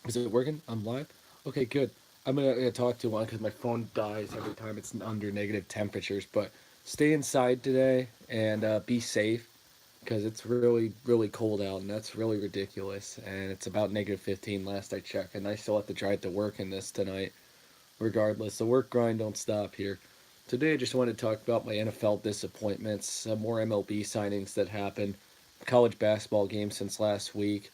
Is it working? I'm live. Okay, good. I'm gonna talk to one because my phone dies every time it's under negative temperatures. But stay inside today and be safe because it's really cold out and that's really ridiculous. And it's about negative 15 last I checked, and I still have to drive to work in this tonight. Regardless, the work grind don't stop here. Today, I just wanted to talk about my NFL disappointments, some more MLB signings that happened, college basketball games since last week,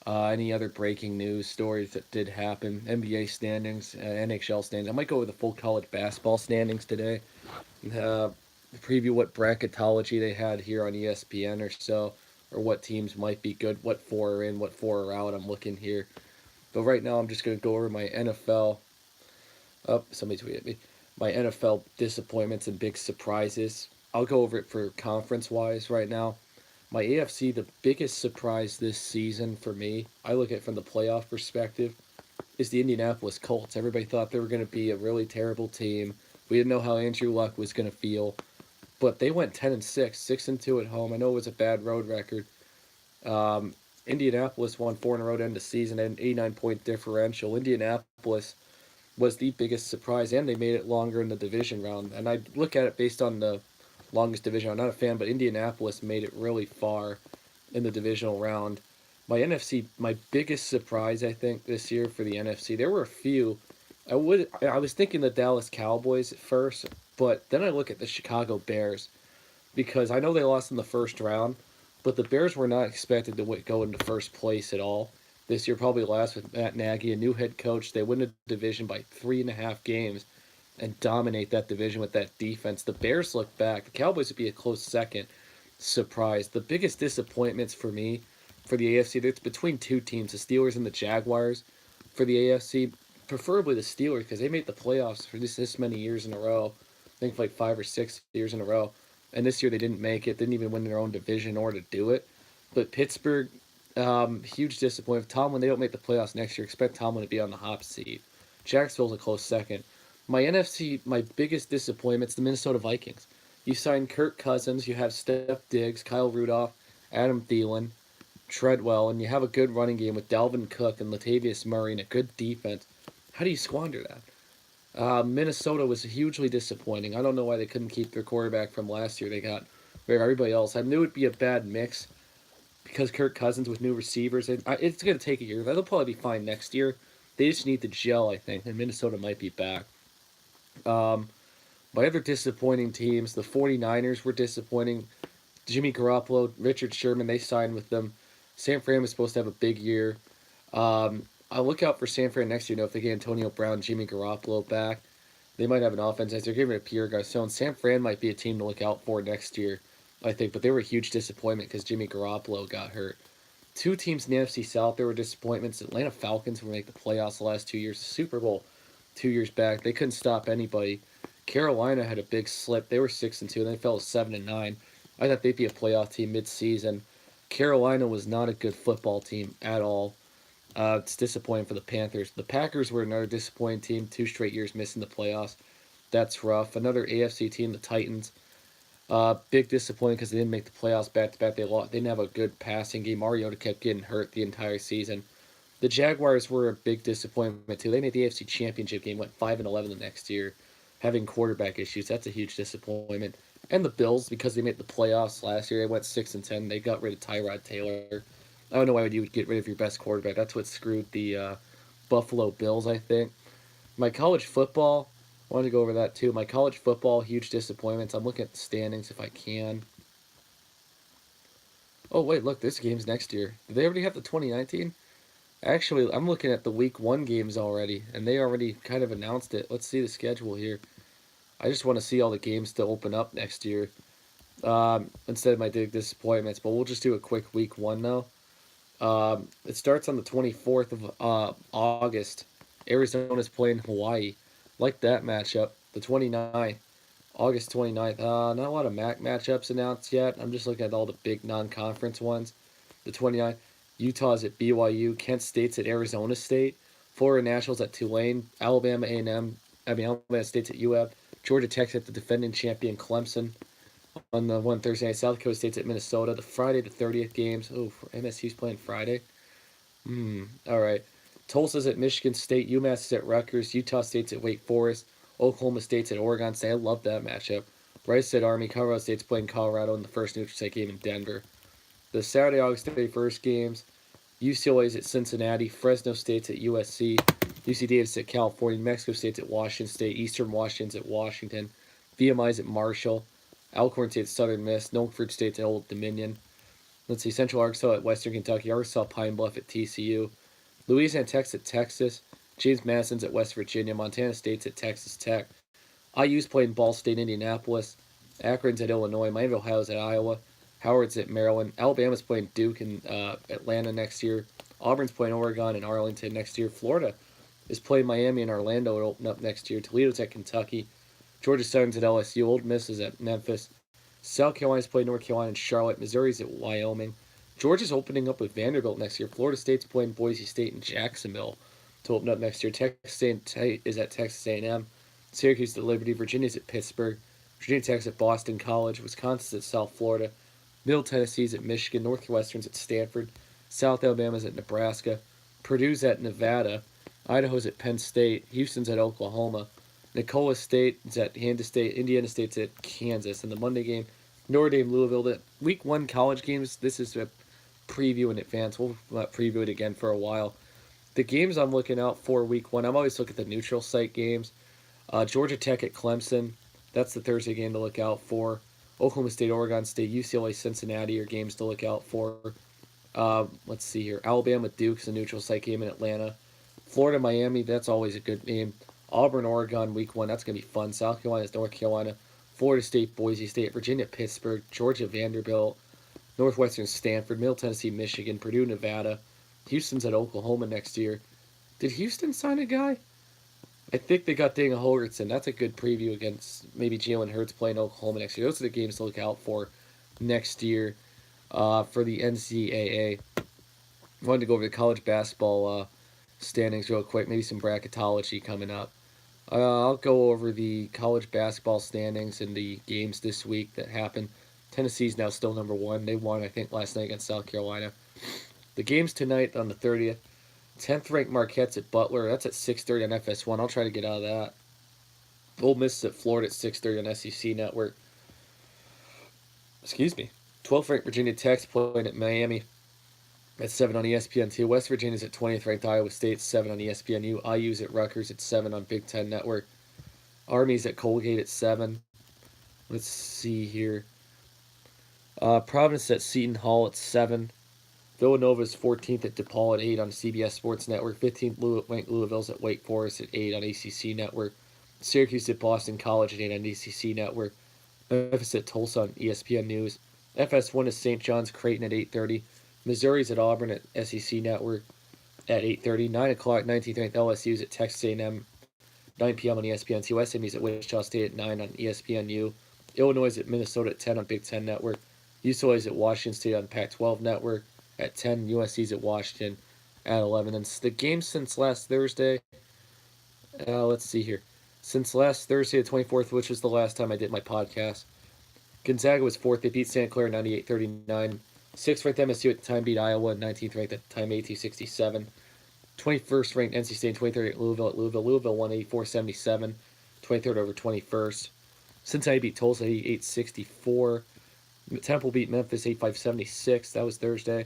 any other breaking news stories that did happen, NBA standings, NHL standings. I might go with the full college basketball standings today. Uh, Preview what bracketology they had here on ESPN or so, or what teams might be good, what four are in, what four are out. I'm looking here. But right now, I'm just going to go over my NFL. Oh, somebody tweeted me. My NFL disappointments and big surprises. I'll go over it for conference wise right now. My AFC, the biggest surprise this season for me, I look at it from the playoff perspective, is the Indianapolis Colts. Everybody thought they were going to be a really terrible team. We didn't know how Andrew Luck was going to feel, but they went 10-6, 6-2 at home. I know it was a bad road record. Um, Indianapolis won four in a row to end the season at an 89-point differential. Indianapolis was the biggest surprise, and they made it longer in the division round. And I look at it based on the longest division. I'm not a fan, but Indianapolis made it really far in the divisional round. My NFC, my biggest surprise, I think, this year for the NFC, there were a few. I was thinking the Dallas Cowboys at first, but then I look at the Chicago Bears because I know they lost in the first round, but the Bears were not expected to go into first place at all this year. Probably last with Matt Nagy, a new head coach. They win the division by 3.5 games and dominate that division with that defense. The Bears look back. The Cowboys would be a close second. Surprise. The biggest disappointments for me for the AFC, it's between two teams, the Steelers and the Jaguars. For the AFC, preferably the Steelers because they made the playoffs for this many years in a row. I think like 5 or 6 years in a row. And this year they didn't make it, didn't even win their own division or to do it. But Pittsburgh, huge disappointment. Tomlin, they don't make the playoffs next year. Expect Tomlin to be on the hot seat. Jacksonville's a close second. My NFC, my biggest disappointment's the Minnesota Vikings. You signed Kirk Cousins, you have Steph Diggs, Kyle Rudolph, Adam Thielen, Treadwell, and you have a good running game with Dalvin Cook and Latavius Murray and a good defense. How do you squander that? Minnesota was hugely disappointing. I don't know why they couldn't keep their quarterback from last year. They got rid of everybody else. I knew it'd be a bad mix because Kirk Cousins with new receivers. It's going to take a year. They'll probably be fine next year. They just need to gel, I think, and Minnesota might be back. Um, my other disappointing teams, the 49ers were disappointing. Jimmy Garoppolo, Richard Sherman, they signed with them. San Fran was supposed to have a big year. I'll look out for San Fran next year. If they get Antonio Brown, Jimmy Garoppolo back, they might have an offense. As they're giving it Pierre Garcon, San Fran might be a team to look out for next year, I think. But they were a huge disappointment because Jimmy Garoppolo got hurt. Two teams in the NFC South, there were disappointments. Atlanta Falcons will make the playoffs the last 2 years. The Super Bowl 2 years back, they couldn't stop anybody. Carolina had a big slip. They were 6-2, and they fell to 7-9. I thought they'd be a playoff team mid-season. Carolina was not a good football team at all. It's disappointing for the Panthers. The Packers were another disappointing team, 2 straight years missing the playoffs. That's rough. Another AFC team, the Titans. Big disappointment because they didn't make the playoffs back to back. They lost. They didn't have a good passing game. Mariota kept getting hurt the entire season. The Jaguars were a big disappointment too. They made the AFC Championship game, went 5-11 the next year, having quarterback issues. That's a huge disappointment. And the Bills, because they made the playoffs last year, they went 6-10. They got rid of Tyrod Taylor. I don't know why you would get rid of your best quarterback. That's what screwed the Buffalo Bills, I think. My college football, I wanted to go over that too. My college football, huge disappointments. I'm looking at the standings if I can. Oh, wait, look, this game's next year. Did they already have the 2019? Actually, I'm looking at the week one games already, and they already kind of announced it. Let's see the schedule here. I just want to see all the games to open up next year instead of my big disappointments, but we'll just do a quick week one though. It starts on the 24th of August. Arizona's playing Hawaii. Like that matchup. The 29th, August 29th. Not a lot of MAC matchups announced yet. I'm just looking at all the big non conference ones. The 29th, Utah's at BYU. Kent State's at Arizona State. Florida Nationals at Tulane. Alabama A&M. Alabama State's at UF. Georgia Tech's at the defending champion Clemson on the one Thursday night. South Dakota State's at Minnesota. The Friday the 30th games. Oh, MSU's playing Friday. All right. Tulsa's at Michigan State, UMass is at Rutgers, Utah State's at Wake Forest, Oklahoma State's at Oregon State. I love that matchup. Rice at Army, Colorado State's playing Colorado in the first neutral site game in Denver. The Saturday, August 31st games, UCLA's at Cincinnati, Fresno State's at USC, UC Davis at California, Mexico State's at Washington State, Eastern Washington's at Washington, VMI's at Marshall, Alcorn State's Southern Miss, Milford State's at Old Dominion. Let's see, Central Arkansas at Western Kentucky, Arkansas Pine Bluff at TCU, Louisiana Tech's at Texas, James Madison's at West Virginia, Montana State's at Texas Tech, IU's playing Ball State, Indianapolis, Akron's at Illinois, Miami of Ohio's at Iowa, Howard's at Maryland, Alabama's playing Duke in Atlanta next year, Auburn's playing Oregon and Arlington next year, Florida is playing Miami and Orlando to open up next year, Toledo's at Kentucky, Georgia Southern's at LSU, Ole Miss is at Memphis, South Carolina's playing North Carolina and Charlotte, Missouri's at Wyoming, Georgia's opening up with Vanderbilt next year, Florida State's playing Boise State and Jacksonville to open up next year, Texas State is at Texas A&M, Syracuse at Liberty, Virginia's at Pittsburgh, Virginia Tech's at Boston College, Wisconsin's at South Florida, Middle Tennessee's at Michigan, Northwestern's at Stanford, South Alabama's at Nebraska, Purdue's at Nevada, Idaho's at Penn State, Houston's at Oklahoma, Nicola State is at Kansas State, Indiana State's at Kansas. And the Monday game, Notre Dame, Louisville. The Week 1 college games, this is a preview in advance. We'll not preview it again for a while. The games I'm looking out for Week 1, I'm always looking at the neutral site games. Georgia Tech at Clemson, that's the Thursday game to look out for. Oklahoma State, Oregon State, UCLA, Cincinnati are games to look out for. Let's see here. Alabama, Duke's a neutral site game in Atlanta. Florida, Miami, that's always a good game. Auburn, Oregon, Week 1, that's going to be fun. South Carolina's North Carolina. Florida State, Boise State. Virginia, Pittsburgh. Georgia, Vanderbilt. Northwestern, Stanford. Middle Tennessee, Michigan. Purdue, Nevada. Houston's at Oklahoma next year. Did Houston sign a guy? I think they got Daniel Holgorsen. That's a good preview against maybe Jalen Hurts playing Oklahoma next year. Those are the games to look out for next year for the NCAA. I wanted to go over the college basketball standings real quick. Maybe some bracketology coming up. I'll go over the college basketball standings and the games this week that happened. Tennessee's now still number 1. They won, I think, last night against South Carolina. The games tonight on the 30th. 10th ranked Marquette's at Butler. That's at 6:30 on FS1. I'll try to get out of that. Ole Miss is at Florida at 6:30 on SEC Network. Excuse me. 12th ranked Virginia Tech's playing at Miami at 7 on ESPN2. West Virginia's at 20th ranked Iowa State, 7 on ESPNU. IU's at Rutgers at 7 on Big Ten Network. Army's at Colgate at 7. Let's see here. Providence at Seton Hall at 7. Villanova's 14th at DePaul at 8 on CBS Sports Network. 15th ranked Louisville's at Wake Forest at 8 on ACC Network. Syracuse at Boston College at 8 on ACC Network. Memphis at Tulsa on ESPN News. FS1 is St. John's Creighton at 8:30. Missouri's at Auburn at SEC Network at 8:30. 9 o'clock, 19th ranked LSU's at Texas A&M, 9 p.m. on ESPN2. SMU's at Wichita State at 9 on ESPNU. Illinois is at Minnesota at 10 on Big Ten Network. UCLA's at Washington State on Pac-12 Network at 10. USC's at Washington at 11. And the games since last Thursday, let's see here. Since last Thursday, the 24th, which was the last time I did my podcast, Gonzaga was 4th. They beat Santa Clara 98-39. 6th ranked MSU at the time beat Iowa. 19th ranked at the time 82-67. 21st ranked NC State. 23rd at Louisville. Louisville won 84-77. 23rd over 21st. Cincinnati beat Tulsa 88-64. Temple beat Memphis 85-76. That was Thursday.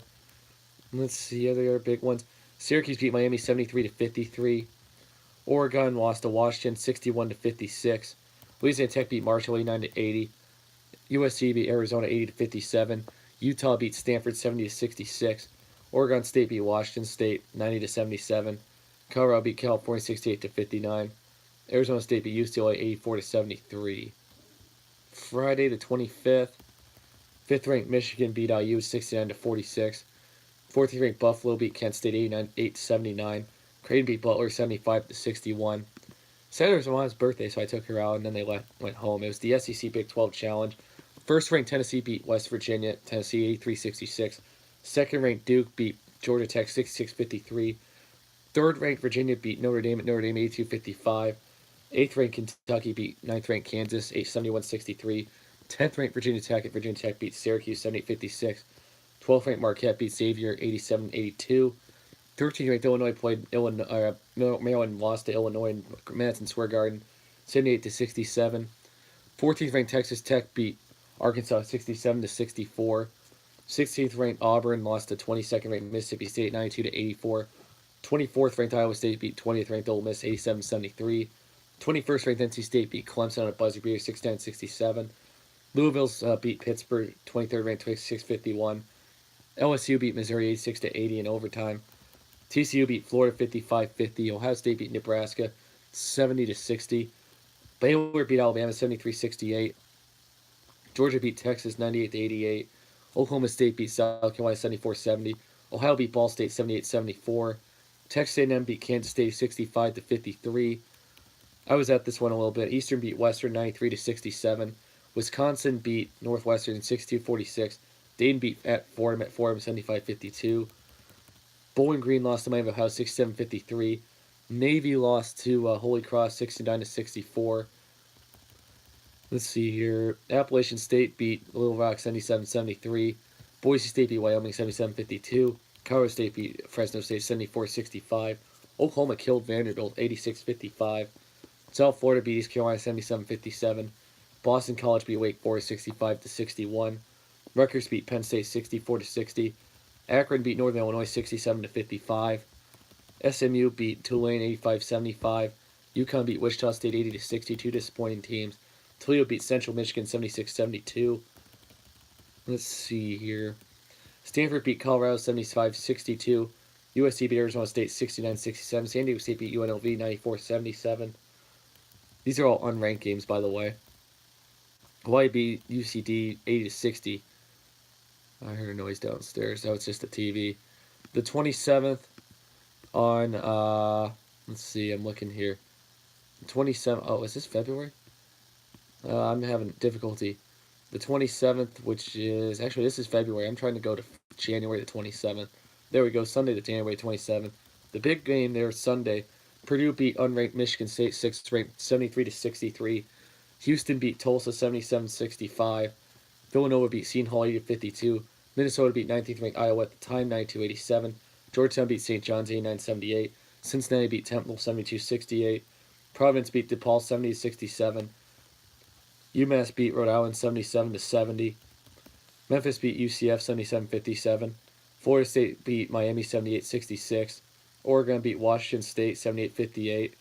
Let's see other big ones. Syracuse beat Miami 73-53. Oregon lost to Washington 61-56. Louisiana Tech beat Marshall 89-80. USC beat Arizona 80-57. Utah beat Stanford 70-66. Oregon State beat Washington State 90-77. Colorado beat California 68-59. Arizona State beat UCLA 84-73. Friday the 25th. 5th ranked Michigan beat IU 69-46. 4th ranked Buffalo beat Kent State 89-79. Creighton beat Butler 75-61. Saturday was my mom's birthday, so I took her out, and then they went home. It was the SEC Big 12 Challenge. 1st ranked Tennessee beat West Virginia, Tennessee 83-66. 2nd ranked Duke beat Georgia Tech 66-53. 3rd ranked Virginia beat Notre Dame at Notre Dame 82-55. 8th ranked Kentucky beat 9th ranked Kansas 71-63. 10th ranked Virginia Tech at Virginia Tech beat Syracuse 78-56. 12th ranked Marquette beat Xavier 87-82. 13th ranked Illinois played Illinois. Maryland lost to Illinois in Madison Square Garden, 78-67. 14th ranked Texas Tech beat Arkansas 67-64. 16th ranked Auburn lost to 22nd ranked Mississippi State 92-84. 24th ranked Iowa State beat 20th ranked Ole Miss 87-73. 21st ranked NC State beat Clemson on a buzzer beater 69-67. Louisville's beat Pittsburgh 23rd ranked 26-51. LSU beat Missouri 86-80 in overtime. TCU beat Florida 55-50. Ohio State beat Nebraska 70-60. Baylor beat Alabama 73-68. Georgia beat Texas 98-88. Oklahoma State beat South Carolina 74-70. Ohio beat Ball State 78-74. Texas A&M beat Kansas State 65-53. I was at this one a little bit. Eastern beat Western 93-67. Wisconsin beat Northwestern 62-46. Dayton beat Fordham at Fordham 75-52. Bowling Green lost to Miami of Ohio 67-53. Navy lost to Holy Cross 69-64. Let's see here. Appalachian State beat Little Rock 77-73. Boise State beat Wyoming 77-52. Colorado State beat Fresno State 74-65. Oklahoma killed Vanderbilt 86-55. South Florida beat East Carolina 77-57. Boston College beat Wake Forest 65-61. Rutgers beat Penn State 64-60. Akron beat Northern Illinois 67-55. SMU beat Tulane 85-75. UConn beat Wichita State 80-62. Disappointing teams. Toledo beat Central Michigan 76-72. Let's see here. Stanford beat Colorado 75-62. USC beat Arizona State 69-67. San Diego State beat UNLV 94-77. These are all unranked games, by the way. Hawaii beat UCD 80-60. I heard a noise downstairs. That was just the TV. The 27th on, let's see, I'm looking here. 27th, oh, is this February? I'm having difficulty. The 27th, which is, actually, this is February. I'm trying to go to January the 27th. There we go, Sunday the January 27th. The big game there, Sunday. Purdue beat unranked Michigan State, 6th ranked 73-63. Houston beat Tulsa 77-65. Villanova beat Seton Hall 80-52. Minnesota beat 19th ranked Iowa at the time 92-87. Georgetown beat St. John's 89-78. Cincinnati beat Temple 72-68. Providence beat DePaul 70-67. UMass beat Rhode Island 77-70. Memphis beat UCF 77-57. Florida State beat Miami 78-66. Oregon beat Washington State 78-58.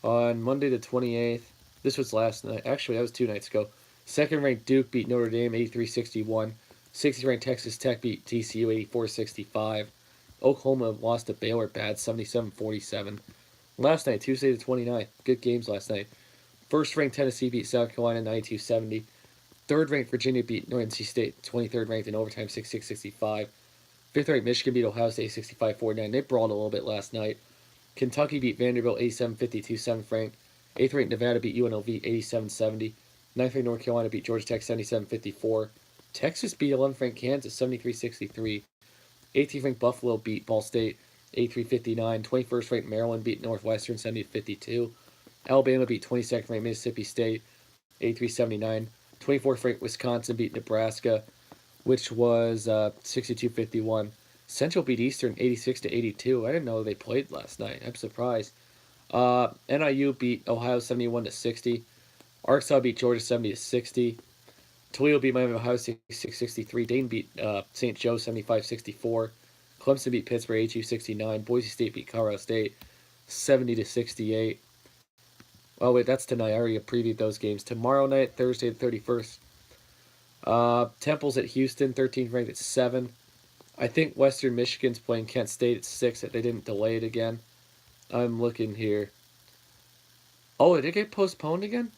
On Monday the 28th, this was last night. Actually, that was 2 nights ago. Second-ranked Duke beat Notre Dame 83-61. 60th-ranked Texas Tech beat TCU 84-65. Oklahoma lost to Baylor bad 77-47. Last night, Tuesday the 29th, good games last night. First-ranked Tennessee beat South Carolina 92-70. Third-ranked Virginia beat NC State 23rd ranked in overtime 66-65. Fifth-ranked Michigan beat Ohio State 65-49. They brawled a little bit last night. Kentucky beat Vanderbilt 87-52, 7th ranked. 8th ranked Nevada beat UNLV 87-70. 9th ranked North Carolina beat Georgia Tech 77-54. Texas beat 11th ranked Kansas 73-63. 18th ranked Buffalo beat Ball State 83-59. 21st ranked Maryland beat Northwestern 70-52. Alabama beat 22nd ranked Mississippi State 83-79. 24th ranked Wisconsin beat Nebraska, which was 62-51. Central beat Eastern 86-82. I didn't know they played last night. I'm surprised. NIU beat Ohio 71-60. Arkansas beat Georgia 70-60. Toledo beat Miami of Ohio 66-63. Dayton beat St. Joe 75-64. Clemson beat Pittsburgh 82-69. Boise State beat Colorado State 70-68. Oh wait, that's tonight. I already previewed those games. Tomorrow night, Thursday the 31st. Temple's at Houston, 13th ranked at 7. I think Western Michigan's playing Kent State at 6. They didn't delay it again. I'm looking here. Oh, did it get postponed again?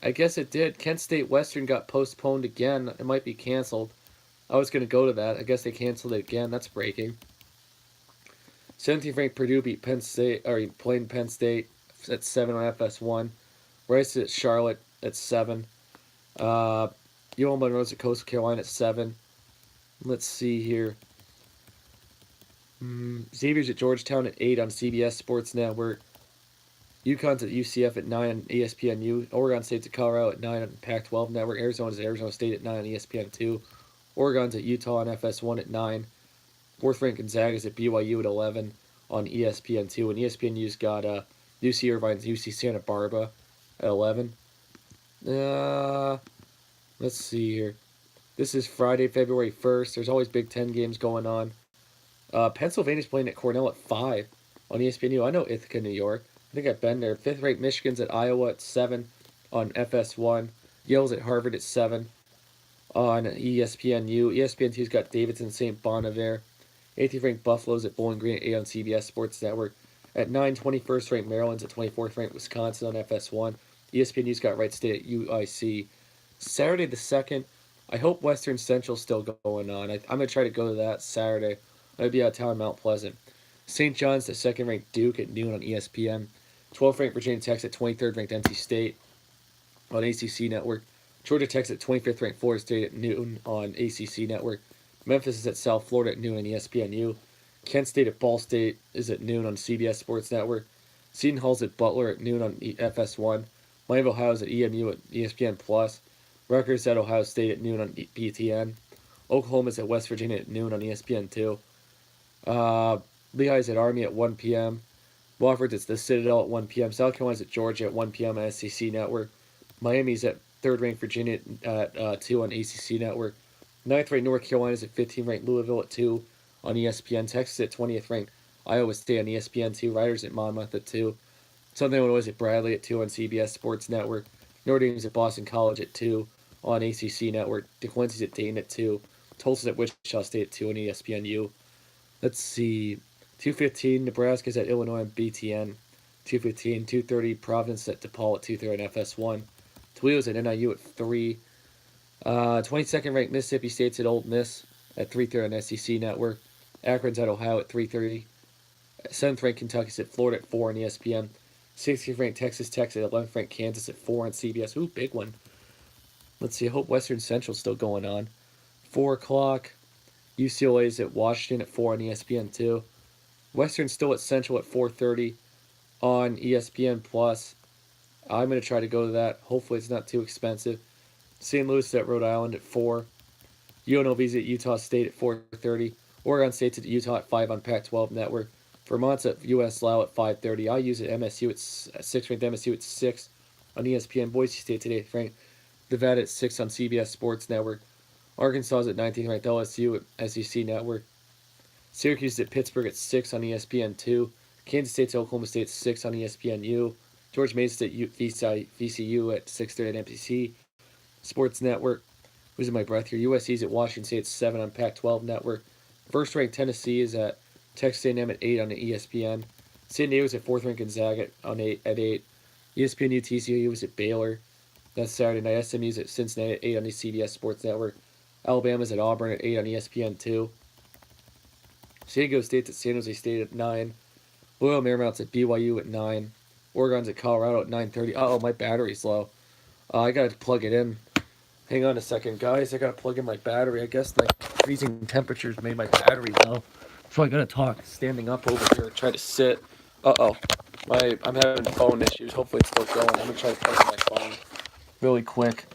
I guess it did. Kent State Western got postponed again. It might be canceled. I was going to go to that. I guess they canceled it again. That's breaking. 17th ranked Purdue beat Penn State, or playing Penn State at 7 on FS1. Rice at Charlotte at 7. UL Monroe's at Coastal Carolina at 7. Let's see here. Xavier's at Georgetown at 8 on CBS Sports Network. UConn's at UCF at 9 on ESPNU. Oregon State's at Colorado at 9 on Pac-12 Network. Arizona's at Arizona State at 9 on ESPN2. Oregon's at Utah on FS1 at 9. 4th ranked Gonzaga's at BYU at 11 on ESPN2. And ESPNU's got UC Irvine's UC Santa Barbara at 11. Let's see here. This is Friday, February 1st. There's always Big Ten games going on. Pennsylvania's playing at Cornell at 5 on ESPNU. I know Ithaca, New York. I think I've been there. 5th ranked Michigan's at Iowa at 7 on FS1. Yale's at Harvard at 7 on ESPNU. ESPN2's got Davidson St. Bonaventure. 18th ranked Buffalo's at Bowling Green at 8 on CBS Sports Network. At 9, 21st ranked Maryland's at 24th ranked Wisconsin on FS1. ESPNU's got Wright State at UIC. Saturday the 2nd, I hope Western Central's still going on. I'm going to try to go to that Saturday. I'll be out of town in Mount Pleasant. St. John's the 2nd ranked Duke at noon on ESPN. 12th ranked Virginia Tech at 23rd ranked NC State on ACC Network. Georgia Tech's at 25th ranked Florida State at noon on ACC Network. Memphis is at South Florida at noon on ESPNU. Kent State at Ball State is at noon on CBS Sports Network. Seton Hall's at Butler at noon on FS1. Miami of Ohio's at EMU at ESPN Plus. Rutgers at Ohio State at noon on BTN. Oklahoma's at West Virginia at noon on ESPN2. Lehigh's at Army at 1 p.m. Wofford's at the Citadel at 1 p.m. South Carolina's at Georgia at 1 p.m. on SEC Network. Miami's at 3rd ranked Virginia at 2 on ACC Network. 9th ranked North Carolina's at 15th ranked Louisville at 2 on ESPN. Texas at 20th ranked Iowa State on ESPN2. Riders at Monmouth at 2. Southern Illinois at Bradley at 2 on CBS Sports Network. Notre Dame's at Boston College at 2 on ACC Network. DeQuincy's at Dayton at 2. Tulsa's at Wichita State at 2 on ESPNU. Let's see. 2:15, Nebraska's at Illinois on BTN. 2:15, 2:30, Providence at DePaul at 2:30 on FS1. Toledo's at NIU at 3. 22nd ranked Mississippi State's at Ole Miss at 3:30 on SEC Network. Akron's at Ohio at 3:30. 7th ranked Kentucky's at Florida at 4 on ESPN. 16th ranked Texas Tech's at 11th ranked Kansas at 4 on CBS. Ooh, big one. Let's see. I hope Western Central's still going on. 4 o'clock. UCLA's at Washington at 4 on ESPN2. Western's still at Central at 4:30 on ESPN Plus. I'm going to try to go to that. Hopefully it's not too expensive. St. Louis at Rhode Island at 4. UNLV's at Utah State at 4:30. Oregon State's at Utah at 5 on Pac-12 Network. Vermont's at USL at 5:30. IU's at MSU at 6th ranked MSU at 6 on ESPN. Boise State's at 8th ranked Nevada at 6 on CBS Sports Network. Arkansas's at 19th ranked LSU at SEC Network. Syracuse at Pittsburgh at 6 on ESPN2. Kansas State's at Oklahoma State at 6 on ESPNU. George Mason's at VCU at 6:30 on NBC Sports Network. Losing my breath here. USC's at Washington State at 7 on Pac-12 Network. First ranked Tennessee is at Texas A&M at 8 on the ESPN. San Diego's at 4th ranked Gonzaga at 8. ESPNU TCU is at Baylor. That's Saturday night. SMU's at Cincinnati at 8 on the CBS Sports Network. Alabama's at Auburn at 8 on ESPN2. San Diego State's at San Jose State at 9. Loyola Marymount's at BYU at 9. Oregon's at Colorado at 9:30. Uh-oh, my battery's low. I gotta plug it in. Hang on a second, guys. I gotta plug in my battery. I guess the freezing temperatures made my battery low. So I gotta talk standing up over here. Try to sit. Uh-oh. I'm having phone issues. Hopefully it's still going. I'm gonna try to plug in my phone really quick.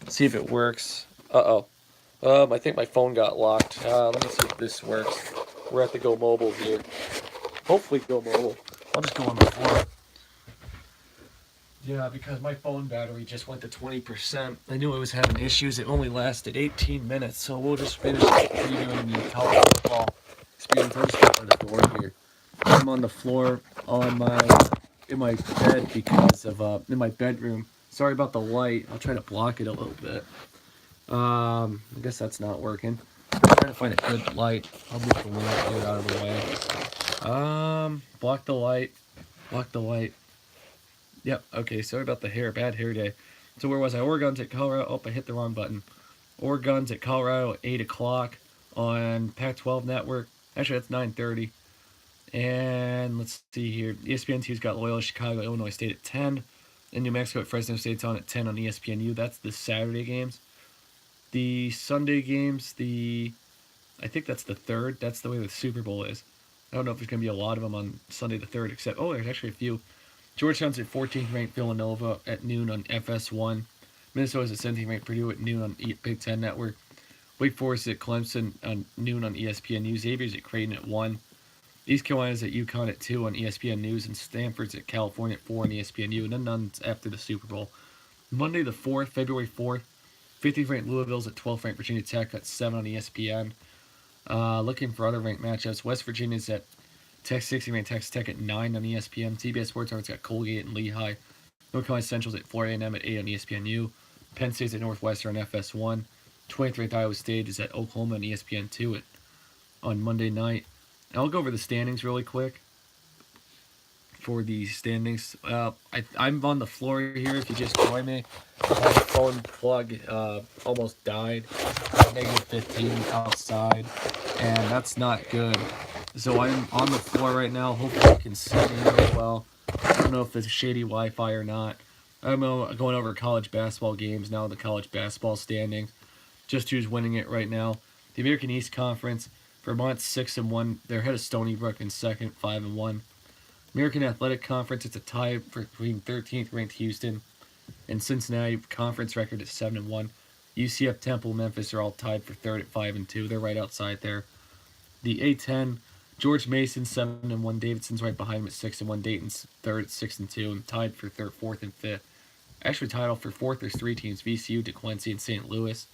See if it works. Uh-oh. I think my phone got locked. Let me see if this works. We're at the Go Mobile here. Hopefully Go Mobile. I'll just go on the floor. Yeah, because my phone battery just went to 20%. I knew I was having issues. It only lasted 18 minutes, so we'll just finish previewing the college football experience. I'll just go on the floor here. I'm on the floor in my bed because of in my bedroom. Sorry about the light. I'll try to block it a little bit. I guess that's not working. I'm trying to find a good light. I'll move the light here out of the way. Block the light. Block the light. Yep, okay, sorry about the hair. Bad hair day. So where was I? Oregon's at Colorado. Oh, I hit the wrong button. Oregon's at Colorado at 8 o'clock on Pac-12 Network. Actually, that's 9:30. And let's see here. ESPN2's got Loyola Chicago, Illinois State at 10. And New Mexico at Fresno State's on at 10 on ESPNU. That's the Saturday games. The Sunday games, I think that's the 3rd. That's the way the Super Bowl is. I don't know if there's going to be a lot of them on Sunday the 3rd, except, there's actually a few. Georgetown's at 14th ranked Villanova at noon on FS1. Minnesota's at 17th ranked Purdue at noon on Big Ten Network. Wake Forest at Clemson on noon on ESPNU. Xavier's at Creighton at 1. East Carolina's at UConn at 2 on ESPN News. And Stanford's at California at 4 on ESPNU. And then none after the Super Bowl. Monday the 4th, February 4th, 50th ranked Louisville's at 12th ranked Virginia Tech at 7 on ESPN. Looking for other ranked matchups. West Virginia's at Texas 60 ranked Texas Tech at 9 on ESPN. CBS Sports Network's got Colgate and Lehigh. North Carolina Central's at Florida A&M at 8 on ESPNU. Penn State's at Northwestern on FS1. 20th ranked Iowa State is at Oklahoma on ESPN2 on Monday night. And I'll go over the standings really quick for the standings. I'm on the floor here if you just join me. My phone plug almost died. Negative 15 outside, and that's not good. So I'm on the floor right now. Hopefully you can see me really well. I don't know if it's shady Wi-Fi or not. I'm going over college basketball games now. The college basketball standings. Just who's winning it right now. The American East Conference. Vermont's 6-1. They're ahead of Stony Brook in second, 5-1. American Athletic Conference. It's a tie between 13th ranked Houston and Cincinnati. Conference record is 7-1. UCF, Temple, Memphis are all tied for third at 5-2. They're right outside there. The A10, George Mason 7-1. Davidson's right behind him at 6-1. Dayton's third at 6-2, and tied for third, fourth, and fifth. Actually, tied off for fourth. There's three teams: VCU, DeQuincy, and St. Louis.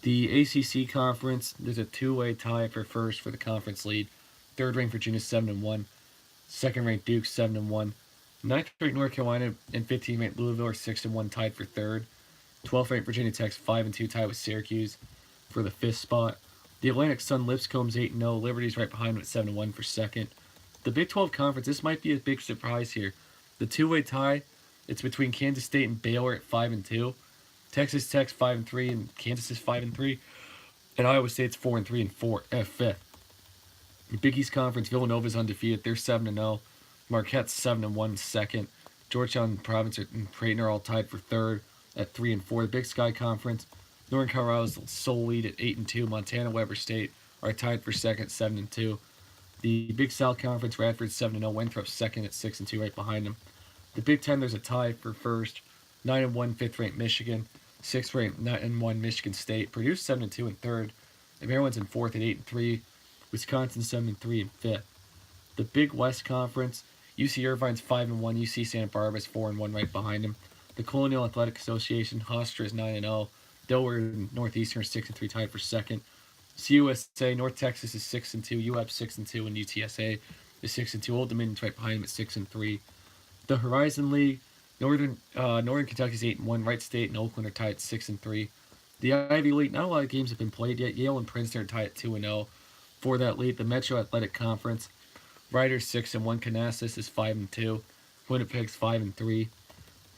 The ACC conference, there's a two-way tie for first for the conference lead. Third ranked Virginia 7-1. Second ranked Duke 7-1. Ninth ranked North Carolina and 15th ranked Louisville are 6-1, tied for third. 12th ranked Virginia Tech's 5-2, tied with Syracuse for the fifth spot. The Atlantic Sun Lipscomb's 8-0. Liberty's right behind them at 7-1 for second. The Big 12 Conference, this might be a big surprise here. The two-way tie, it's between Kansas State and Baylor at 5-2. Texas Tech's 5-3 and Kansas is 5-3. And Iowa State's 4-3 and fifth. The Big East Conference, Villanova's undefeated. They're 7-0. Marquette's 7-1 second. Georgetown, Providence, and Creighton are all tied for third at 3-4. The Big Sky Conference, Northern Colorado's sole lead at 8-2. Montana, Weber State are tied for second, 7-2. The Big South Conference, Radford's 7-0. Winthrop's second at 6-2, right behind them. The Big Ten, there's a tie for first, 9-1, fifth-ranked Michigan, sixth-ranked 9-1 Michigan State. Purdue's 7-2 in third. And Maryland's in fourth at 8-3. Wisconsin 7-3 in fifth. The Big West Conference, UC Irvine's 5-1. UC Santa Barbara's 4-1, right behind them. The Colonial Athletic Association, Hofstra is 9-0. Delaware and Northeastern are 6-3, tied for second. CUSA, North Texas is 6-2. UAP 6-2, and UTSA is 6-2. Old Dominion's right behind them at 6-3. The Horizon League, Northern Kentucky's 8-1. Wright State and Oakland are tied at 6-3. The Ivy League, not a lot of games have been played yet. Yale and Princeton are tied at 2-0. For that league, the Metro Athletic Conference, Rider's 6-1. Canassus is 5-2. Winnipeg's 5-3.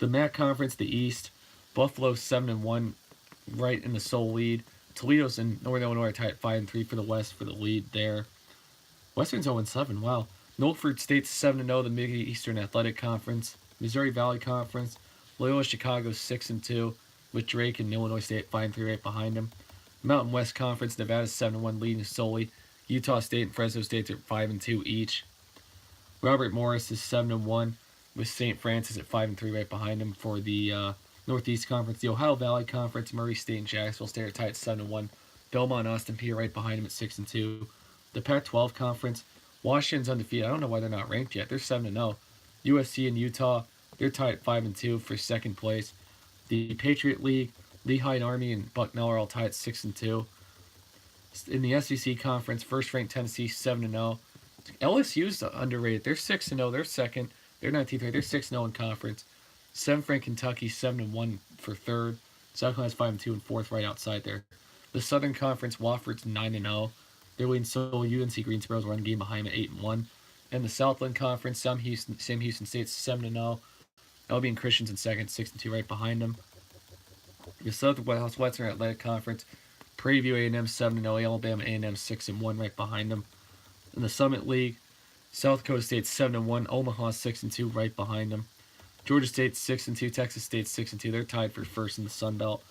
The MAC Conference, the East, Buffalo's 7-1, right in the sole lead. Toledo's and Northern Illinois are tied at 5-3 for the West for the lead there. Western's 0-7. Wow. Norfolk State's 7-0. The Mid-Eastern Athletic Conference, Missouri Valley Conference, Loyola Chicago's 6-2, with Drake and Illinois State 5-3 right behind them. Mountain West Conference, Nevada's 7-1, leading solely. Utah State and Fresno State are 5-2 each. Robert Morris is 7-1, with St. Francis at 5-3 right behind him for the Northeast Conference. The Ohio Valley Conference, Murray State and Jacksonville State are tied at 7-1. Belmont and Austin Peay right behind him at 6-2. The Pac-12 Conference, Washington's undefeated. I don't know why they're not ranked yet. They're 7-0. USC and Utah, they're tied at 5-2 for second place. The Patriot League, Lehigh and Army and Bucknell are all tied at 6-2. In the SEC Conference, first-ranked Tennessee 7-0. LSU's underrated. They're 6-0. They're second. They're 19th ranked. They're 6-0 in conference. Seventh-ranked Kentucky 7-1 for third. South Carolina's 5-2 and fourth, right outside there. The Southern Conference, Wofford's 9-0. They're leading solo. UNC Greensboro's one game behind at 8-1. And the Southland Conference, Sam Houston State's 7-0. Albion Christian's in second, 6-2, right behind them. The Southwestern Athletic Conference, Prairie View A&M 7-0, Alabama A&M 6-1, right behind them. In the Summit League, South Dakota State 7-1, Omaha 6-2, right behind them. Georgia State 6-2, Texas State 6-2. They're tied for first in the Sun Belt.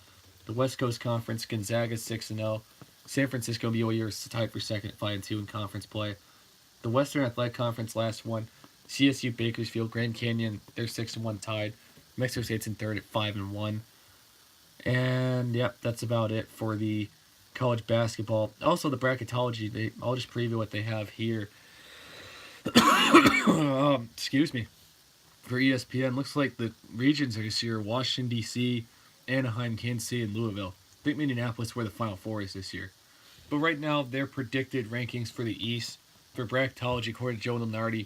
The West Coast Conference, Gonzaga 6-0. San Francisco BYU are tied for second at 5-2 in conference play. The Western Athletic Conference, last one, CSU Bakersfield, Grand Canyon, they're 6-1 tied. Mexico State's in third at 5-1. And yep, that's about it for the college basketball. Also, the bracketology. I'll just preview what they have here. Excuse me. For ESPN, looks like the regions are this year: Washington D.C., Anaheim, Kansas City, and Louisville. I think Indianapolis where the Final Four is this year. But right now, their predicted rankings for the East for bracketology, according to Joe Lunardi,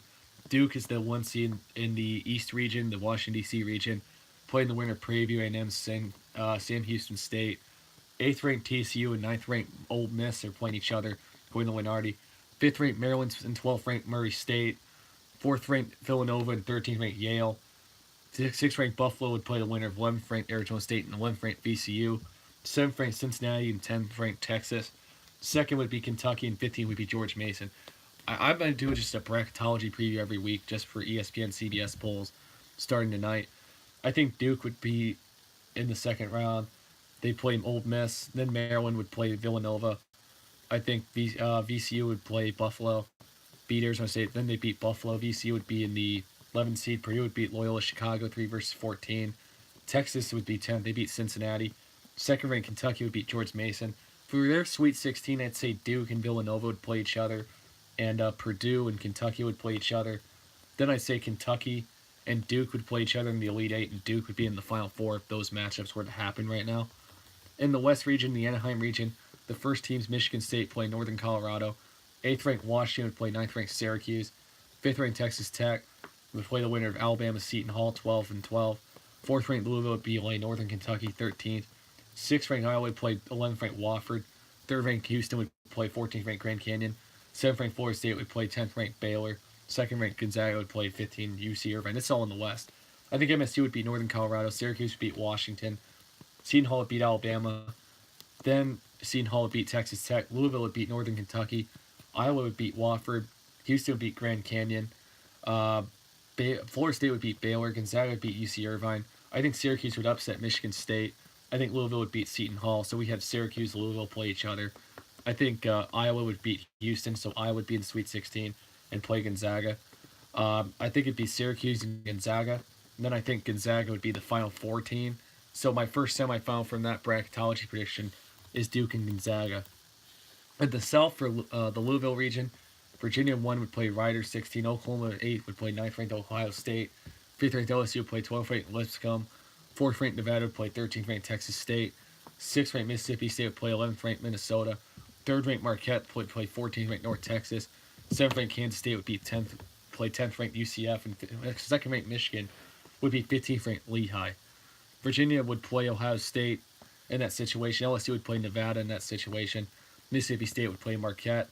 Duke is the one seed in the East region, the Washington D.C. region, playing the winner Prairie A&M Sam Houston State. Eighth ranked TCU and ninth ranked Ole Miss are playing each other, according to Lunardi. Fifth ranked Maryland and 12th ranked Murray State. Fourth ranked Villanova and 13th ranked Yale. Sixth ranked Buffalo would play the winner of 11th ranked Arizona State and 11th ranked VCU. Seventh ranked Cincinnati and 10th ranked Texas. Second would be Kentucky and 15th would be George Mason. I'm going to do just a bracketology preview every week just for ESPN CBS polls starting tonight. I think Duke would be in the second round. They play Ole Miss. Then Maryland would play Villanova. I think VCU would play Buffalo, beat Arizona State. Then they beat Buffalo. VCU would be in the 11th seed. Purdue would beat Loyola Chicago 3-14. Texas would be 10th. They beat Cincinnati. Second ranked Kentucky would beat George Mason. For their Sweet 16, I'd say Duke and Villanova would play each other, and Purdue and Kentucky would play each other. Then I'd say Kentucky and Duke would play each other in the Elite Eight, and Duke would be in the Final Four if those matchups were to happen right now. In the West region, the Anaheim region, the first team's Michigan State play Northern Colorado. Eighth ranked Washington would play ninth ranked Syracuse. Fifth ranked Texas Tech would play the winner of Alabama Seton Hall 12-12. Fourth ranked Louisville would be Northern Kentucky 13th. Sixth ranked Iowa would play 11th ranked Wofford. Third ranked Houston would play 14th ranked Grand Canyon. Seventh ranked Florida State would play 10th ranked Baylor. Second ranked Gonzaga would play 15 UC Irvine. This is all in the West. I think MSU would beat Northern Colorado. Syracuse would beat Washington. Seton Hall would beat Alabama. Then Seton Hall would beat Texas Tech. Louisville would beat Northern Kentucky. Iowa would beat Wofford. Houston would beat Grand Canyon. Florida State would beat Baylor. Gonzaga would beat UC Irvine. I think Syracuse would upset Michigan State. I think Louisville would beat Seton Hall. So we have Syracuse, Louisville play each other. I think Iowa would beat Houston, so Iowa would be in the Sweet 16 and play Gonzaga. I think it'd be Syracuse and Gonzaga. And then I think Gonzaga would be the Final Four team. So my first semifinal from that bracketology prediction is Duke and Gonzaga. At the South for the Louisville region, Virginia 1 would play Rider 16. Oklahoma 8 would play 9th ranked Ohio State. 5th ranked LSU would play 12th ranked Lipscomb. 4th ranked Nevada would play 13th ranked Texas State. 6th ranked Mississippi State would play 11th ranked Minnesota. 3rd ranked Marquette would play 14th ranked North Texas. 7th ranked Kansas State would be play 10th ranked UCF. And 2nd ranked Michigan would be 15th ranked Lehigh. Virginia would play Ohio State in that situation. LSU would play Nevada in that situation. Mississippi State would play Marquette.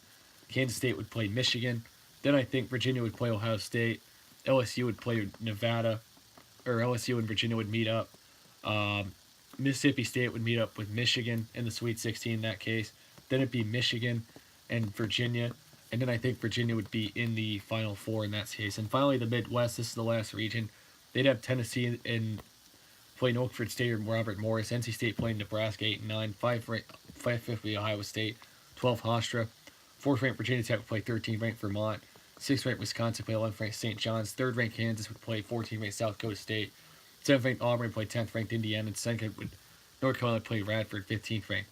Kansas State would play Michigan. Then I think Virginia would play Ohio State. LSU would play Nevada, or LSU and Virginia would meet up. Mississippi State would meet up with Michigan in the Sweet 16 in that case. Then it'd be Michigan and Virginia. And then I think Virginia would be in the Final Four in that case. And finally, the Midwest, this is the last region. They'd have Tennessee and playing Oakford Stadium, Robert Morris. NC State playing Nebraska 8-9. 5th would be Iowa State. 12th Hofstra. 4th ranked Virginia Tech would play 13th ranked Vermont. 6th ranked Wisconsin would play 11th ranked St. John's. 3rd ranked Kansas would play 14th ranked South Dakota State. 7th ranked Auburn would play 10th ranked Indiana. And 2nd would North Carolina would play Radford 15th ranked.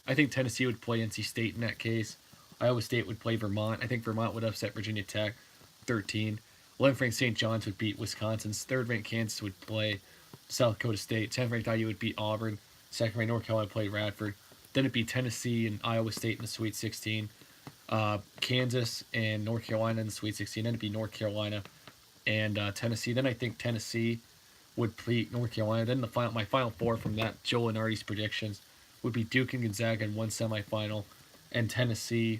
I think Tennessee would play NC State in that case. Iowa State would play Vermont. I think Vermont would upset Virginia Tech 13. 11th ranked St. John's would beat Wisconsin. 3rd ranked Kansas would play South Dakota State. 10th ranked IU would beat Auburn. 2nd ranked North Carolina would play Radford. Then it'd be Tennessee and Iowa State in the Sweet 16. Kansas and North Carolina in the Sweet 16. Then it'd be North Carolina and Tennessee. Then I think Tennessee would beat North Carolina. Then my final four from that, Joe Lunardi's predictions, would be Duke and Gonzaga in one semifinal, and Tennessee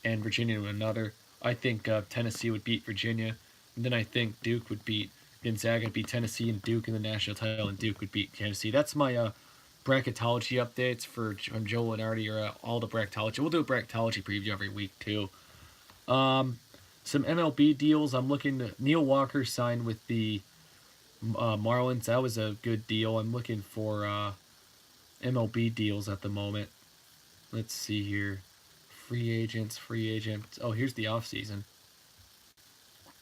and Virginia in another. I think Tennessee would beat Virginia. And then I think Duke would beat Gonzaga, beat Tennessee, and Duke in the national title, and Duke would beat Tennessee. That's my bracketology updates from Joe Lunardi, or all the bracketology. We'll do a bracketology preview every week too. Some MLB deals. I'm looking to Neil Walker signed with the Marlins. That was a good deal. I'm looking for MLB deals at the moment. Let's see here. Free agents. Oh, here's the offseason.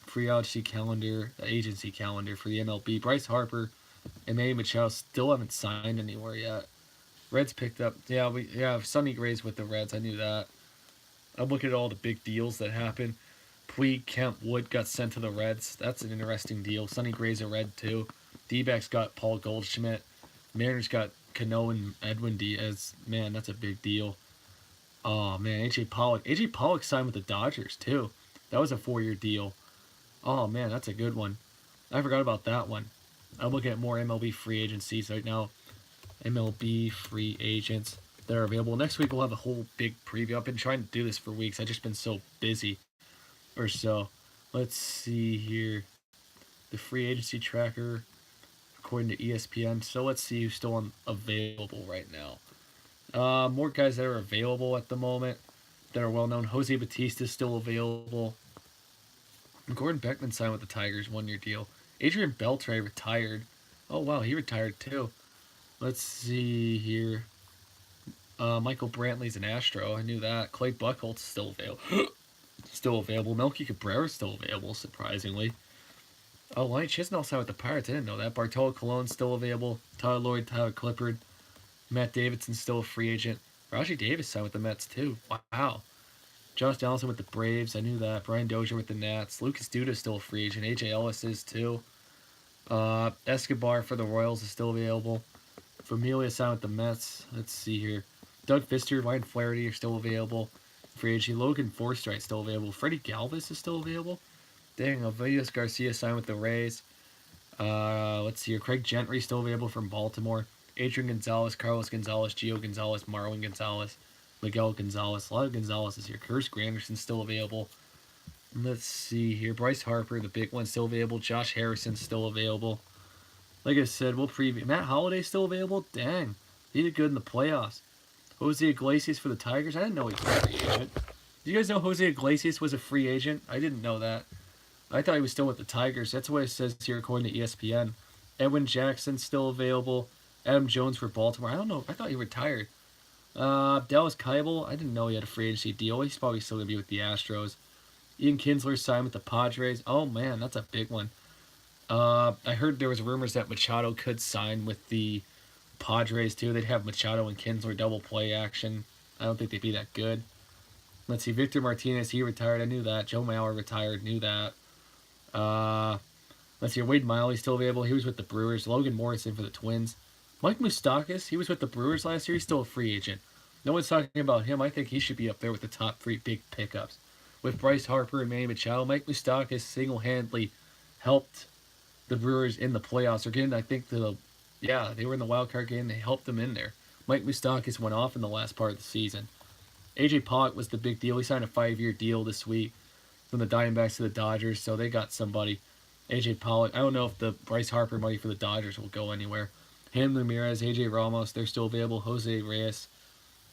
Free agency calendar, agency calendar for the MLB. Bryce Harper and Manny Machado still haven't signed anywhere yet. Reds picked up. Yeah, we Sonny Gray's with the Reds. I knew that. I'm looking at all the big deals that happened. Puig, Kemp, Wood got sent to the Reds. That's an interesting deal. Sonny Gray's a Red too. D-backs got Paul Goldschmidt. Mariners got Cano and Edwin Diaz. Man, that's a big deal. Oh man, AJ Pollock. AJ Pollock signed with the Dodgers too. That was a 4-year deal. Oh man, that's a good one. I forgot about that one. I'm looking at more MLB free agencies right now. MLB free agents that are available. Next week we'll have a whole big preview. I've been trying to do this for weeks. I've just been so busy or so. Let's see here. The free agency tracker according to ESPN. So let's see who's still available right now. More guys that are available at the moment that are well known. Jose Batista is still available. Gordon Beckman signed with the Tigers, 1-year deal. Adrian Beltre retired. Oh wow, he retired too. Let's see here. Michael Brantley's an Astro. I knew that. Clay Buchholz's still available. Still available. Melky Cabrera's still available, surprisingly. Oh, Lonnie Chisnell signed with the Pirates. I didn't know that. Bartolo Colon's still available. Tyler Lloyd, Tyler Clippard. Matt Davidson's still a free agent. Rajai Davis signed with the Mets, too. Wow. Josh Donaldson with the Braves. I knew that. Brian Dozier with the Nats. Lucas Duda's still a free agent. AJ Ellis is, too. Escobar for the Royals is still available. Familia signed with the Mets. Let's see here. Doug Fister, Ryan Flaherty are still available. Free agent. Logan Forsythe still available. Freddie Galvis is still available. Dang, Aviles Garcia signed with the Rays. Let's see here. Craig Gentry still available from Baltimore. Adrian Gonzalez, Carlos Gonzalez, Gio Gonzalez, Marwin Gonzalez, Miguel Gonzalez. A lot of Gonzalez's here. Curtis Granderson's still available. Let's see here. Bryce Harper, the big one, still available. Josh Harrison's still available. Like I said, we'll preview. Matt Holliday's still available? Dang. He did good in the playoffs. Jose Iglesias for the Tigers? I didn't know he was a free agent. Do you guys know Jose Iglesias was a free agent? I didn't know that. I thought he was still with the Tigers. That's what it says here according to ESPN. Edwin Jackson's still available. Adam Jones for Baltimore. I don't know. I thought he retired. Dallas Keuchel. I didn't know he had a free agency deal. He's probably still going to be with the Astros. Ian Kinsler signed with the Padres. Oh, man, that's a big one. I heard there was rumors that Machado could sign with the Padres, too. They'd have Machado and Kinsler double play action. I don't think they'd be that good. Let's see. Victor Martinez, he retired. I knew that. Joe Mauer retired. Knew that. Let's see. Wade Miley's still available. He was with the Brewers. Logan Morrison for the Twins. Mike Moustakas, he was with the Brewers last year. He's still a free agent. No one's talking about him. I think he should be up there with the top 3 big pickups. With Bryce Harper and Manny Machado, Mike Moustakas single-handedly helped the Brewers in the playoffs. Again, I think they were in the wild card game. They helped them in there. Mike Moustakas went off in the last part of the season. AJ Pollock was the big deal. He signed a 5-year deal this week from the Diamondbacks to the Dodgers, so they got somebody. AJ Pollock. I don't know if the Bryce Harper money for the Dodgers will go anywhere. Ham Ramirez, AJ Ramos, they're still available. Jose Reyes.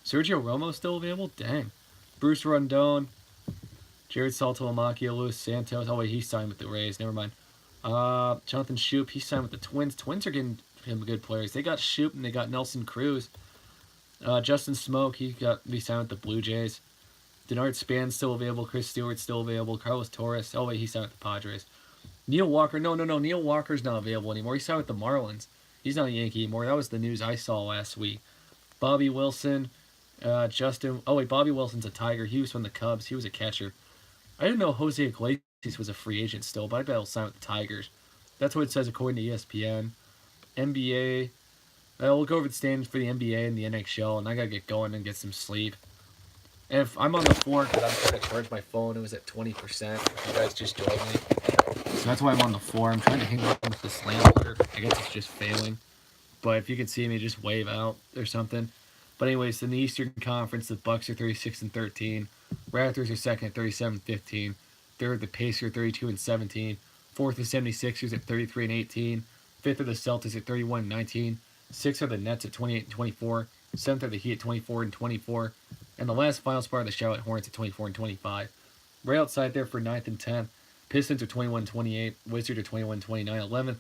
Sergio Romo still available? Dang. Bruce Rondon. Jared Saltalamacchia, Luis Santos. Oh, wait, he signed with the Rays. Never mind. Jonathan Shoup, he signed with the Twins. Twins are getting him good players. They got Shoup and they got Nelson Cruz. Justin Smoke, he signed with the Blue Jays. Denard Span's still available. Chris Stewart's still available. Carlos Torres. Oh, wait, he signed with the Padres. Neil Walker. No. Neil Walker's not available anymore. He signed with the Marlins. He's not a Yankee anymore. That was the news I saw last week. Bobby Wilson. Justin. Oh, wait, Bobby Wilson's a Tiger. He was from the Cubs. He was a catcher. I didn't know Jose Iglesias was a free agent still, but I bet he'll sign with the Tigers. That's what it says according to ESPN. NBA. We'll go over the standings for the NBA and the NHL, and I gotta get going and get some sleep. And if I'm on the floor because I'm trying to charge my phone, it was at 20%. If you guys just joined me. So that's why I'm on the floor. I'm trying to hang up with this lamp here. I guess it's just failing. But if you could see me, just wave out or something. But anyways, in the Eastern Conference, the Bucks are 36-13. Raptors are second at 37-15. Third, the Pacers are 32-17. Fourth, the 76ers at 33-18. Fifth are the Celtics at 31-19. Sixth are the Nets at 28-24. Seventh are the Heat at 24-24. And the last final spot are the Charlotte Hornets at 24-25. Right outside there for 9th and 10th. Pistons are 21-28. Wizards are 21-29. 11th,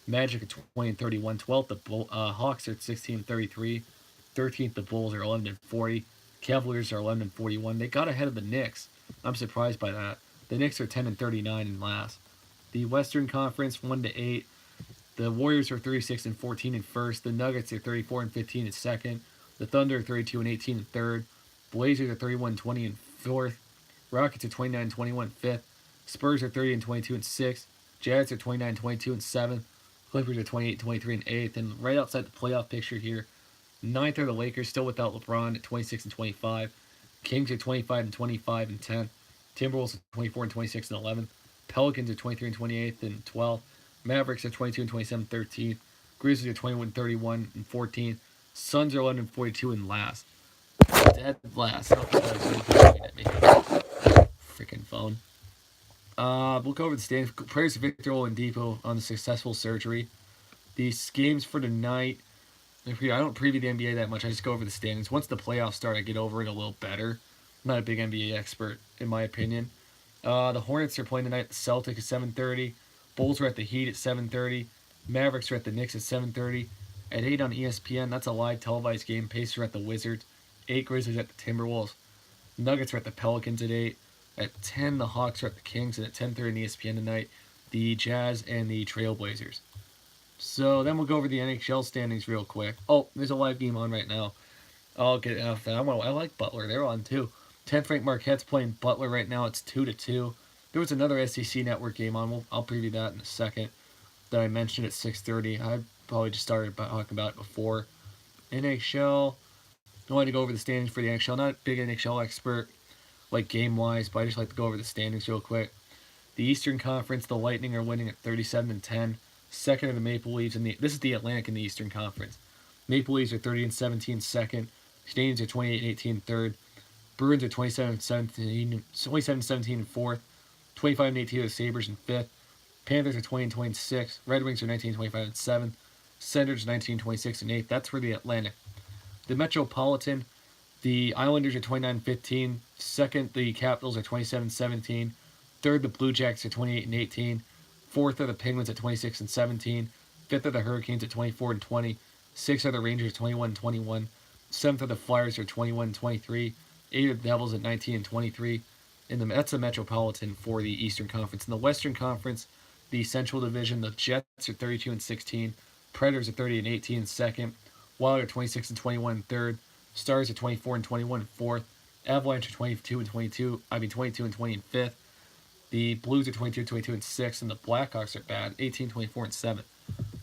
Magic are 20-31. 12th, the Hawks are at 16-33. 13th, the Bulls are 11-40. Cavaliers are 11-41. They got ahead of the Knicks. I'm surprised by that. The Knicks are 10-39 in last. The Western Conference 1-8. The Warriors are 36-14 in first. The Nuggets are 34-15 in second. The Thunder are 32-18 in third. Blazers are 31-20 in fourth. Rockets are 29-21 in fifth. Spurs are 30-22 in sixth. Jazz are 29-22 in seventh. Clippers are 28-23 in eighth. And right outside the playoff picture here, ninth are the Lakers, still without LeBron at 26-25. Kings are 25-25 in 10th. Timberwolves are 24-26 in 11th. Pelicans are 23-28 in 12th. Mavericks are 22-27 13th. Grizzlies are 21-31 in 14th. Suns are 11-42 in last. Dead last. I don't think that was pointing at me. Freaking phone. We'll go over the standings. Prayers to Victor Oladipo on the successful surgery. These games for tonight. I don't preview the NBA that much. I just go over the standings. Once the playoffs start, I get over it a little better. I'm not a big NBA expert, in my opinion. The Hornets are playing tonight. The Celtics at 7:30. Bulls are at the Heat at 7:30. Mavericks are at the Knicks at 7:30. At 8 on ESPN, that's a live televised game. Pacers are at the Wizards. 8 Grizzlies at the Timberwolves. Nuggets are at the Pelicans at 8. At 10, the Hawks are at the Kings. And at 10:30 on ESPN tonight, the Jazz and the Trailblazers. So then we'll go over the NHL standings real quick. Oh, there's a live game on right now. I'll get off that. I like Butler. They're on too. 10th ranked Marquette's playing Butler right now. It's 2-2. There was another SEC network game on. I'll preview that in a second. That I mentioned at 6:30. I probably just started talking about it before. NHL. I wanted to go over the standings for the NHL. Not a big NHL expert, like game wise, but I just like to go over the standings real quick. The Eastern Conference, the Lightning are winning at 37-10. Second are the Maple Leafs, and this is the Atlantic in the Eastern Conference. Maple Leafs are 30-17 second. Canadiens are 28-18 third. Bruins are 27-17 in fourth. 25-18 are the Sabres in fifth. Panthers are 20-26. Red Wings are 19-25 in seventh. Senators 19-26 in eighth. That's for the Atlantic. The Metropolitan, the Islanders are 29-15. Second, the Capitals are 27-17. Third, the Blue Jackets are 28-18. Fourth are the Penguins at 26-17. Fifth are the Hurricanes at 24-20. Sixth are the Rangers 21-21. Seventh are the Flyers are 21-23. Eighth are the Devils at 19-23. That's the Metropolitan for the Eastern Conference. In the Western Conference, the Central Division, the Jets are 32-16. Predators are 30-18 second. Wild are 26-21 third. Stars are 24-21 fourth. Avalanche are 22-20 in fifth. The Blues are 22-22 in sixth, and the Blackhawks are bad, 18-24 in seventh.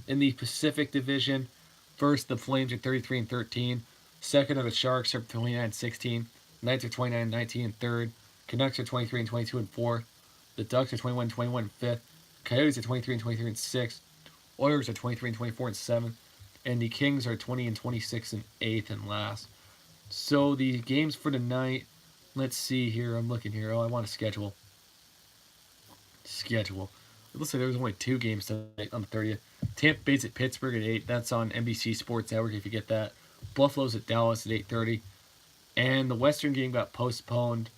In the Pacific Division, first the Flames are 33-13. Second are the Sharks are 29-16. Knights are 29-19 in third. Canucks are 23-22 in fourth. The Ducks are 21-21 in fifth. Coyotes are 23-23 in sixth. Oilers are 23-24 in seventh. And the Kings are 20-26 in eighth and last. So the games for tonight, let's see here. I'm looking here. Oh, I want a schedule. It looks like there was only 2 games tonight on the 30th. Tampa Bay's at Pittsburgh at 8. That's on NBC Sports Network if you get that. Buffalo's at Dallas at 8:30. And the Western game got postponed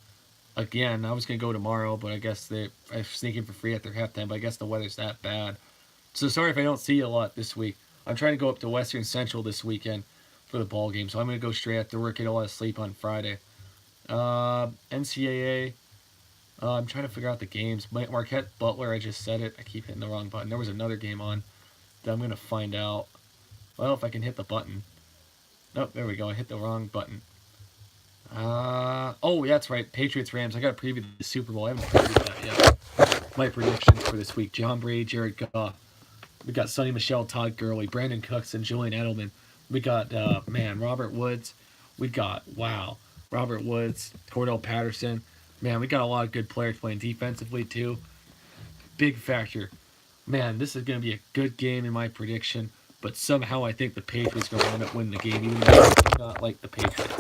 again. I was going to go tomorrow, but I guess I sneak in for free after halftime, but I guess the weather's that bad. So sorry if I don't see you a lot this week. I'm trying to go up to Western Central this weekend for the ball game, so I'm going to go straight after work, get a lot of sleep on Friday. NCAA. I'm trying to figure out the games. Marquette Butler, I just said it. I keep hitting the wrong button. There was another game on that I'm going to find out. Well, if I can hit the button. Nope, there we go. I hit the wrong button. Oh, that's right. Patriots Rams. I got to preview the Super Bowl. I haven't previewed that yet. My predictions for this week: John Brady, Jared Goff. We got Sonny Michel, Todd Gurley, Brandon Cooks, and Julian Edelman. We got Robert Woods. We got Robert Woods, Cordell Patterson. Man, we got a lot of good players playing defensively too. Big factor. Man, this is going to be a good game in my prediction, but somehow I think the Patriots are going to end up winning the game, even though I do not like the Patriots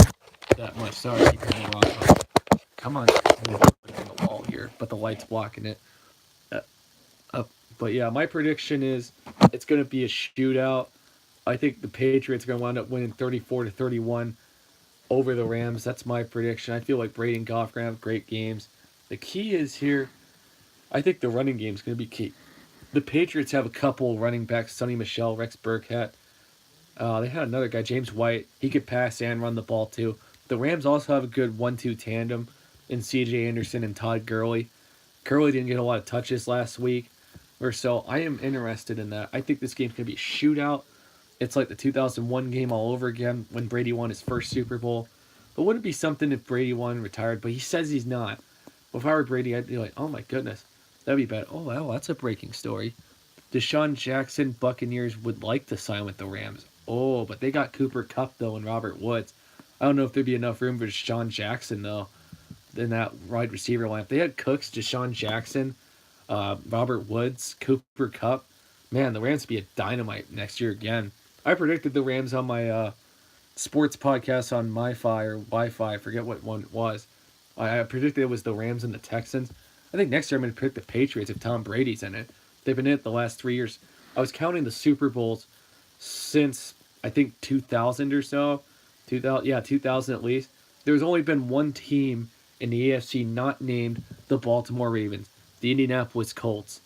that much. Sorry, I keep hitting the wrong button. Come on, I'm on the wall here, but the light's blocking it. But yeah, my prediction is it's going to be a shootout. I think the Patriots are going to wind up winning 34-31 over the Rams. That's my prediction. I feel like Brady and Goff are going to have great games. The key is here, I think the running game is going to be key. The Patriots have a couple running backs, Sonny Michel, Rex Burkhead. They had another guy, James White. He could pass and run the ball too. The Rams also have a good 1-2 tandem in C.J. Anderson and Todd Gurley. Gurley didn't get a lot of touches last week or so. I am interested in that. I think this game's going to be a shootout. It's like the 2001 game all over again when Brady won his first Super Bowl. But wouldn't it be something if Brady won and retired? But he says he's not. Well, if I were Brady, I'd be like, oh my goodness, that'd be bad. Oh, wow, that's a breaking story. Deshaun Jackson Buccaneers would like to sign with the Rams. Oh, but they got Cooper Kupp, though, and Robert Woods. I don't know if there'd be enough room for Deshaun Jackson, though, in that wide receiver line. If they had Cooks, Deshaun Jackson, Robert Woods, Cooper Kupp, man, the Rams would be a dynamite next year again. I predicted the Rams on my sports podcast on MyFi or Wi-Fi. I forget what one it was. I predicted it was the Rams and the Texans. I think next year I'm going to pick the Patriots if Tom Brady's in it. They've been in it the last 3 years. I was counting the Super Bowls since I think 2000 or so. 2000, yeah, 2000 at least. There's only been one team in the AFC not named the Baltimore Ravens, the Indianapolis Colts,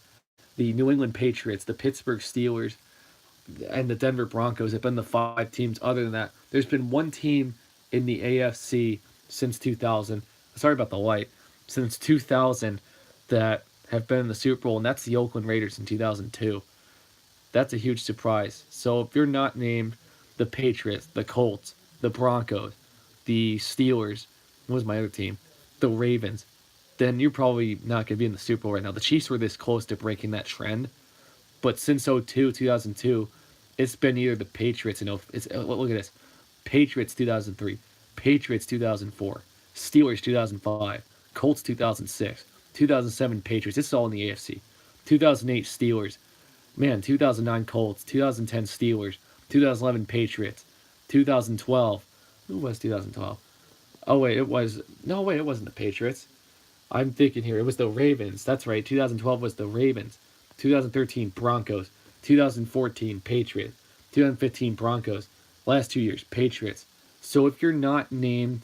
the New England Patriots, the Pittsburgh Steelers, and the Denver Broncos have been the 5 teams. Other than that, there's been one team in the AFC since 2000. Sorry about the light. Since 2000 that have been in the Super Bowl, and that's the Oakland Raiders in 2002. That's a huge surprise. So if you're not named the Patriots, the Colts, the Broncos, the Steelers, what was my other team? The Ravens, then you're probably not going to be in the Super Bowl right now. The Chiefs were this close to breaking that trend. But since 2002, it's been either the Patriots and look at this. Patriots 2003, Patriots 2004, Steelers 2005, Colts 2006, 2007 Patriots. This is all in the AFC. 2008 Steelers, man, 2009 Colts, 2010 Steelers, 2011 Patriots, 2012. Who was 2012? Oh wait, it wasn't the Patriots. I'm thinking here. It was the Ravens. That's right. 2012 was the Ravens. 2013 Broncos. 2014 Patriots. 2015 Broncos. Last 2 years Patriots. So if you're not named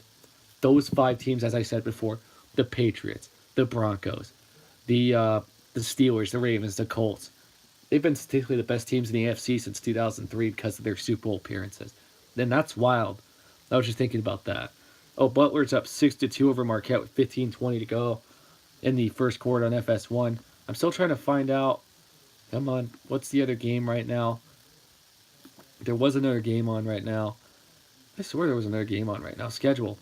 those 5 teams, as I said before, the Patriots, the Broncos, the Steelers, the Ravens, the Colts, they've been statistically the best teams in the AFC since 2003 because of their Super Bowl appearances. Then that's wild. I was just thinking about that. Oh, Butler's up 6-2 over Marquette with 15:20 to go in the first quarter on FS1. I'm still trying to find out. Come on, what's the other game right now? There was another game on right now. I swear there was another game on right now. Schedule.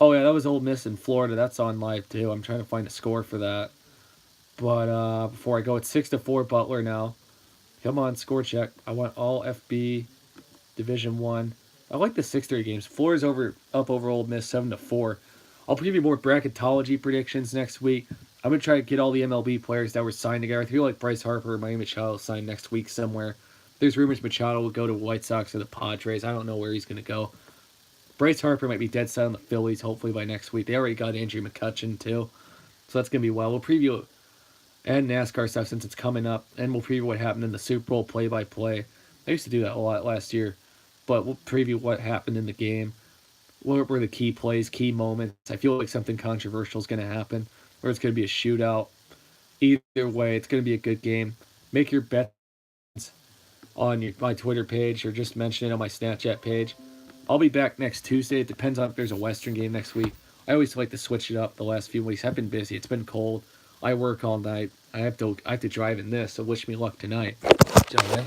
Oh yeah, that was Ole Miss in Florida. That's on live too. I'm trying to find a score for that. But before I go, it's 6-4 Butler now. Come on, score check. I want all FB Division 1. I like the 6-3 games. Florida's up over Ole Miss 7-4. I'll preview more bracketology predictions next week. I'm gonna try to get all the MLB players that were signed together. I feel like Bryce Harper or Miami Machado will sign next week somewhere. There's rumors Machado will go to White Sox or the Padres. I don't know where he's gonna go. Bryce Harper might be dead set on the Phillies. Hopefully by next week. They already got Andrew McCutchen too, so that's gonna be well. We'll preview and NASCAR stuff since it's coming up, and we'll preview what happened in the Super Bowl play-by-play. I used to do that a lot last year. But we'll preview what happened in the game. What were the key plays, key moments? I feel like something controversial is going to happen, or it's going to be a shootout. Either way, it's going to be a good game. Make your bets on my Twitter page, or just mention it on my Snapchat page. I'll be back next Tuesday. It depends on if there's a Western game next week. I always like to switch it up the last few weeks. I've been busy. It's been cold. I work all night. I have to drive in this, so wish me luck tonight. Gentlemen.